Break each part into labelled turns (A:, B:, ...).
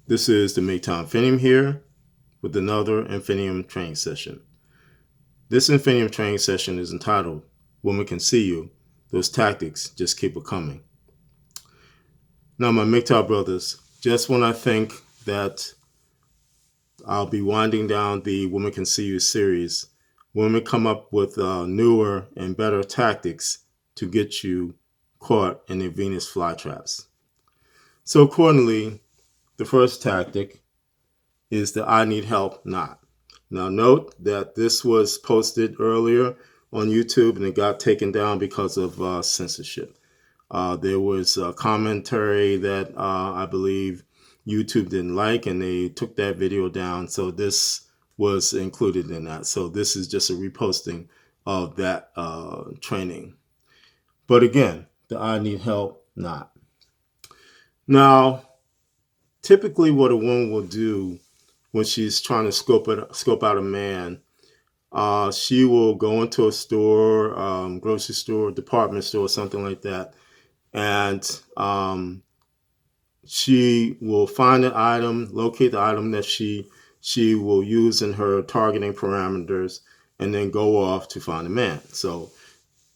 A: This is the MGTOW Infinium here with another Infinium training session. This Infinium training session is entitled Women Can See You, Those Tactics Just Keep It Coming. Now, my MGTOW brothers, just when I think that I'll be winding down the Women Can See You series, women come up with newer and better tactics to get you caught in their Venus flytraps. So accordingly, the first tactic is the I need help not. Now note that this was posted earlier on YouTube and it got taken down because of censorship. There was a commentary that I believe YouTube didn't like and they took that video down. So this was included in that. So this is just a reposting of that training. But again, the I need help not. Now, typically what a woman will do when she's trying to scope out a man, she will go into a store, grocery store, department store, something like that, and she will find an item, locate the item that she will use in her targeting parameters, and then go off to find a man. So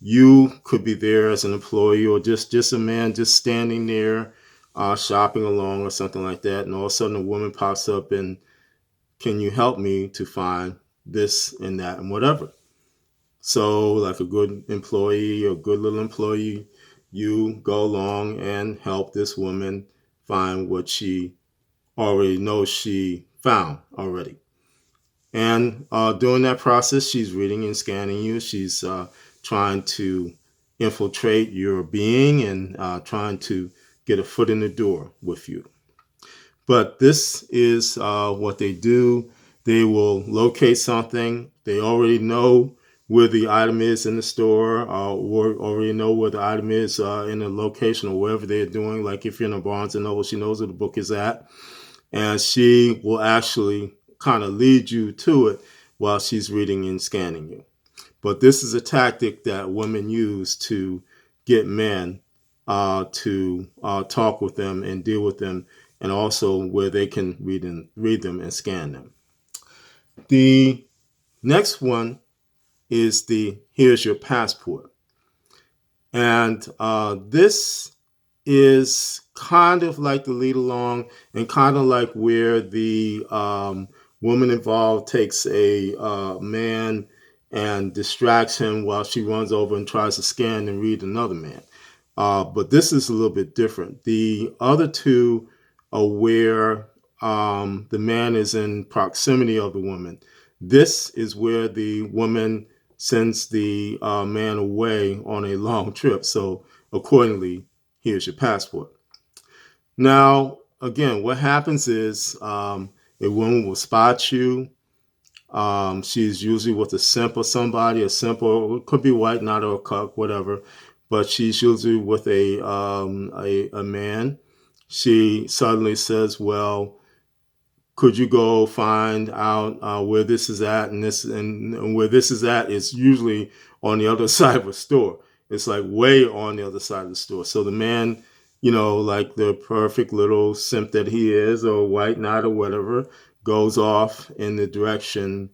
A: you could be there as an employee or just a man just standing there shopping along or something like that, and all of a sudden a woman pops up and, can you help me to find this and that and whatever? So like a good employee or good little employee, you go along and help this woman find what she already knows she found already. And during that process, she's reading and scanning you. She's trying to infiltrate your being and trying to get a foot in the door with you. But this is what they do. They will locate something. They already know where the item is in the store, or already know where the item is in the location or wherever they're doing. Like if you're in a Barnes and Noble, she knows where the book is at. And she will actually kind of lead you to it while she's reading and scanning you. But this is a tactic that women use to get men to talk with them and deal with them, and also where they can read them and scan them. The next one is the here's your passport. And this is kind of like the lead along and kind of like where the woman involved takes a man and distracts him while she runs over and tries to scan and read another man. But this is a little bit different. The other two are where the man is in proximity of the woman. This is where the woman sends the man away on a long trip. So accordingly, here's your passport. Now, again, what happens is a woman will spot you. She's usually with a simp or somebody, a simp, or it could be white, not or a cuck, whatever. But she's usually with a man. She suddenly says, "Well, could you go find out where this is at?" And where this is at is usually on the other side of a store. It's like way on the other side of the store. So the man, like the perfect little simp that he is, or white knight or whatever, goes off in the direction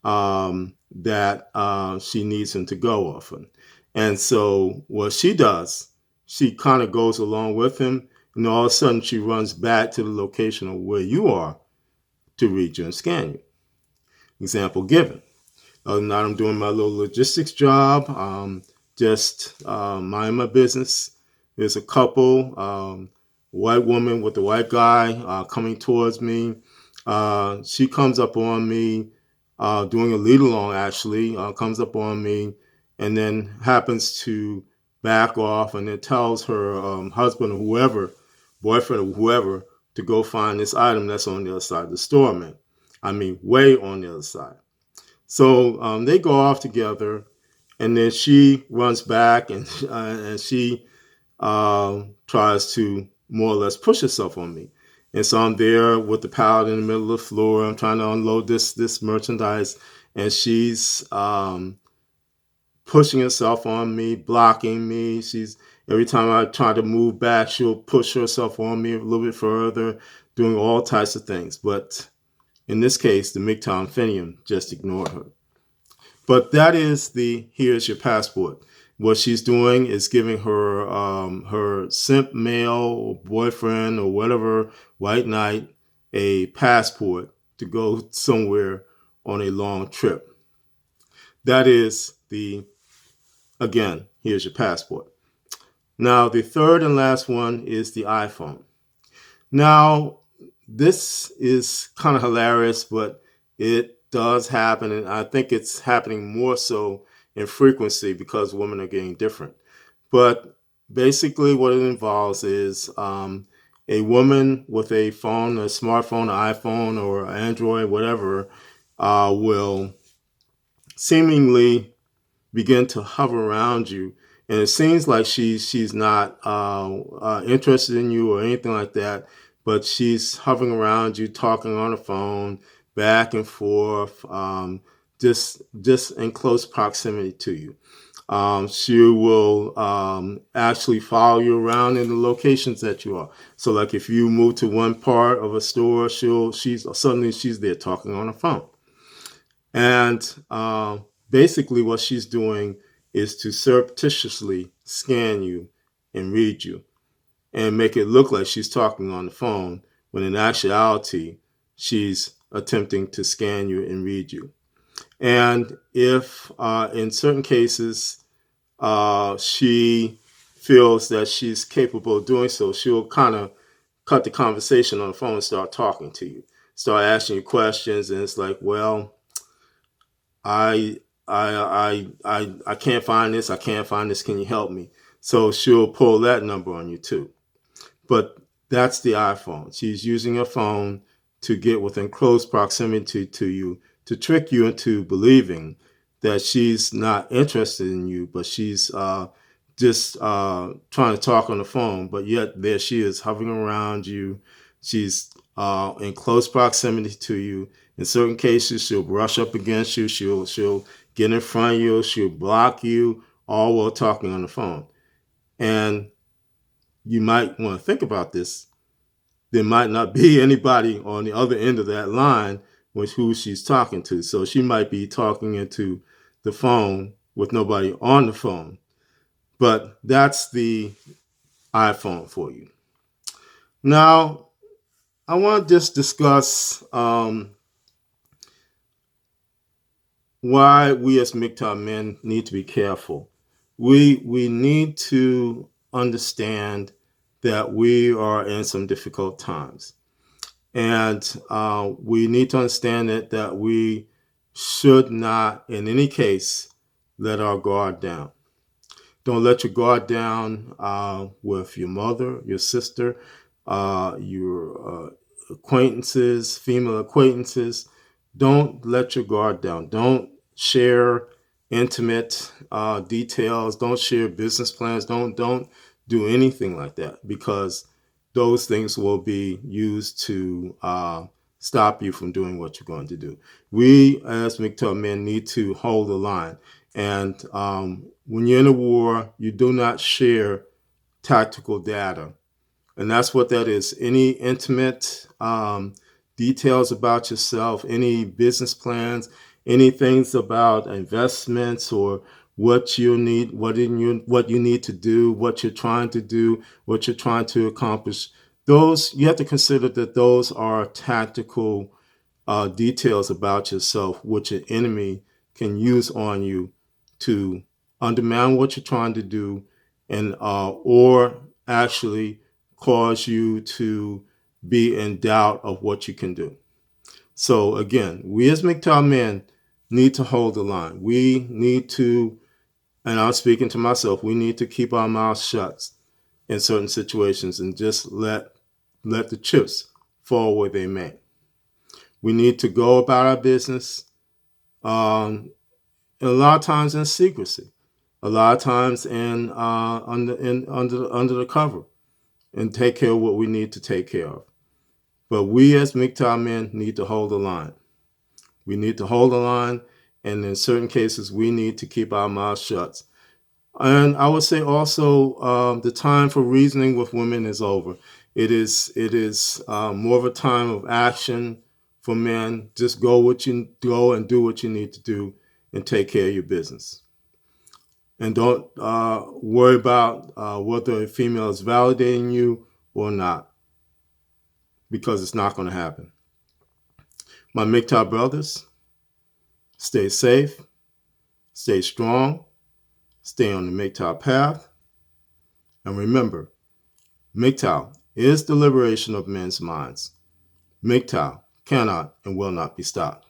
A: that she needs him to go off in. And so what she does, she kind of goes along with him, and all of a sudden she runs back to the location of where you are to read you and scan you. Example given. Other than that, I'm doing my little logistics job, just mind my business. There's a couple, white woman with a white guy coming towards me. She comes up on me, doing a lead along actually, comes up on me and then happens to back off and then tells her husband or whoever, boyfriend or whoever, to go find this item that's on the other side of the store, man. I mean, way on the other side. So they go off together, and then she runs back and she tries to more or less push herself on me. And so I'm there with the pallet in the middle of the floor. I'm trying to unload this merchandise, and she's pushing herself on me, blocking me. Every time I try to move back, she'll push herself on me a little bit further, doing all types of things. But in this case, the MGTOW Infinium just ignored her. But that is the here's your passport. What she's doing is giving her simp male or boyfriend or whatever white knight a passport to go somewhere on a long trip. That is again, here's your passport. Now, the third and last one is the iPhone. Now, this is kind of hilarious, but it does happen, and I think it's happening more so in frequency because women are getting different. But basically, what it involves is a woman with a phone, a smartphone, an iPhone, or Android, whatever, will seemingly begin to hover around you, and it seems like she's not interested in you or anything like that, but she's hovering around you, talking on the phone, back and forth, just in close proximity to you. She will actually follow you around in the locations that you are. So, like if you move to one part of a store, she's there talking on the phone. And basically, what she's doing is to surreptitiously scan you and read you and make it look like she's talking on the phone when in actuality, she's attempting to scan you and read you. And if in certain cases, she feels that she's capable of doing so, she'll kind of cut the conversation on the phone and start talking to you, start asking you questions. And it's like, well, I I can't find this. I can't find this. Can you help me? So she'll pull that number on you too. But that's the iPhone. She's using her phone to get within close proximity to you to trick you into believing that she's not interested in you, but she's just trying to talk on the phone. But yet there she is hovering around you. She's in close proximity to you. In certain cases, she'll brush up against you. She'll get in front of you. She'll block you, all while talking on the phone. And you might want to think about this. There might not be anybody on the other end of that line with who she's talking to. So she might be talking into the phone with nobody on the phone. But that's the iPhone for you. Now, I want to just discuss why we as MGTOW men need to be careful. We need to understand that we are in some difficult times. And we need to understand that we should not, in any case, let our guard down. Don't let your guard down with your mother, your sister, your acquaintances, female acquaintances. Don't let your guard down. Don't share intimate details. Don't share business plans. Don't do anything like that, because those things will be used to stop you from doing what you're going to do. We, as MGTOW men, need to hold the line. And when you're in a war, you do not share tactical data. And that's what that is. Any intimate details about yourself, any business plans, any things about investments or what you need, what you need to do, what you're trying to do, what you're trying to accomplish. Those, you have to consider that those are tactical details about yourself, which an enemy can use on you to undermine what you're trying to do, and or actually cause you to be in doubt of what you can do. So again, we as MGTOW men need to hold the line. We need to, and I'm speaking to myself, we need to keep our mouths shut in certain situations and just let the chips fall where they may. We need to go about our business, a lot of times in secrecy, a lot of times under the cover, and take care of what we need to take care of. But we as MGTOW men need to hold the line. We need to hold the line, and in certain cases, we need to keep our mouths shut. And I would say also the time for reasoning with women is over. It is more of a time of action for men. Just go and do what you need to do and take care of your business. And don't worry about whether a female is validating you or not, because it's not going to happen. My MGTOW brothers, stay safe, stay strong, stay on the MGTOW path, and remember, MGTOW is the liberation of men's minds. MGTOW cannot and will not be stopped.